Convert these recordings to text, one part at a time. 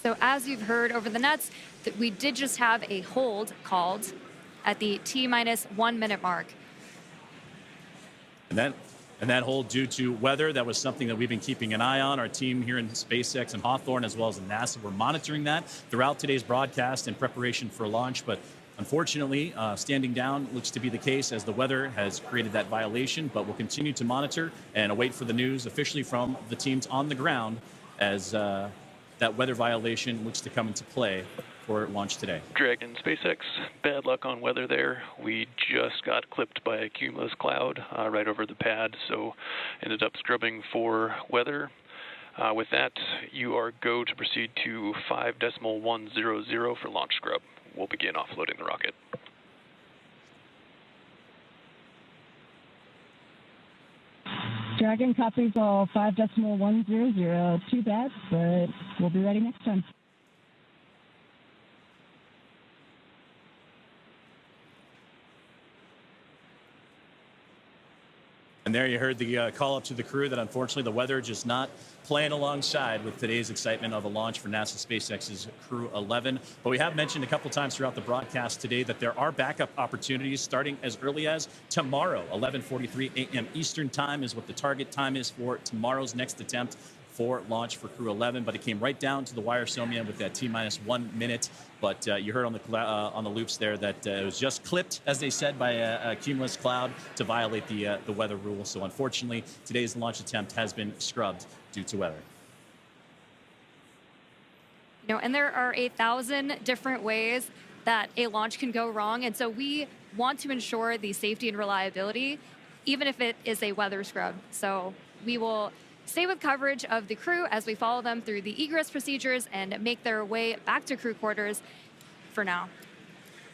So as you've heard over the nets, that we did just have a hold called at the T-minus 1 minute mark. And that hold due to weather, that was something that we've been keeping an eye on. Our team here in SpaceX and Hawthorne, as well as in NASA, we're monitoring that throughout today's broadcast in preparation for launch. But unfortunately, standing down looks to be the case as the weather has created that violation. But we'll continue to monitor and await for the news officially from the teams on the ground as that weather violation looks to come into play for launch today. Dragon, SpaceX, bad luck on weather there. We just got clipped by a cumulus cloud right over the pad, so ended up scrubbing for weather. With that, you are go to proceed to 5.100 for launch scrub. We'll begin offloading the rocket. Dragon copies all 5.100. Too bad, but we'll be ready next time. And there you heard the call up to the crew that unfortunately the weather just not playing alongside with today's excitement of a launch for NASA SpaceX's Crew 11. But we have mentioned a couple times throughout the broadcast today that there are backup opportunities starting as early as tomorrow. 11:43 a.m. Eastern time is what the target time is for tomorrow's next attempt for launch for Crew 11, but it came right down to the wire, Somia, with that T-minus 1 minute. But you heard on the loops there that it was just clipped, as they said, by a cumulus cloud to violate the weather rule. So unfortunately, today's launch attempt has been scrubbed due to weather. And there are 1,000 different ways that a launch can go wrong, and so we want to ensure the safety and reliability, even if it is a weather scrub. So we will stay with coverage of the crew as we follow them through the egress procedures and make their way back to crew quarters for now.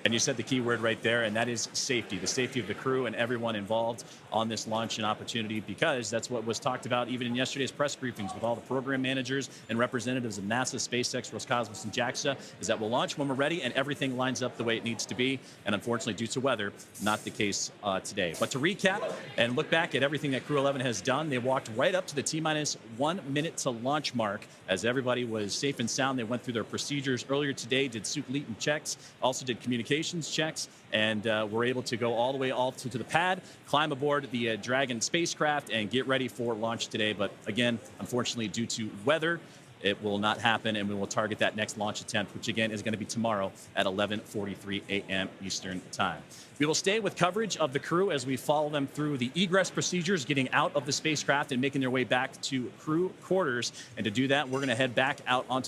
And you said the key word right there, and that is safety, the safety of the crew and everyone involved on this launch and opportunity, because that's what was talked about even in yesterday's press briefings with all the program managers and representatives of NASA, SpaceX, Roscosmos, and JAXA, is that we'll launch when we're ready and everything lines up the way it needs to be. And unfortunately, due to weather, not the case today. But to recap and look back at everything that Crew 11 has done, they walked right up to the T-minus 1 minute to launch mark as everybody was safe and sound. They went through their procedures earlier today, did Sukhletin checks, also did communications checks, and were able to go all the way to the pad, climb aboard the Dragon spacecraft, and get ready for launch today. But again, unfortunately, due to weather, it will not happen, and we will target that next launch attempt, which again is going to be tomorrow at 11:43 a.m. Eastern time. We will stay with coverage of the crew as we follow them through the egress procedures, getting out of the spacecraft and making their way back to crew quarters. And to do that, we're going to head back out onto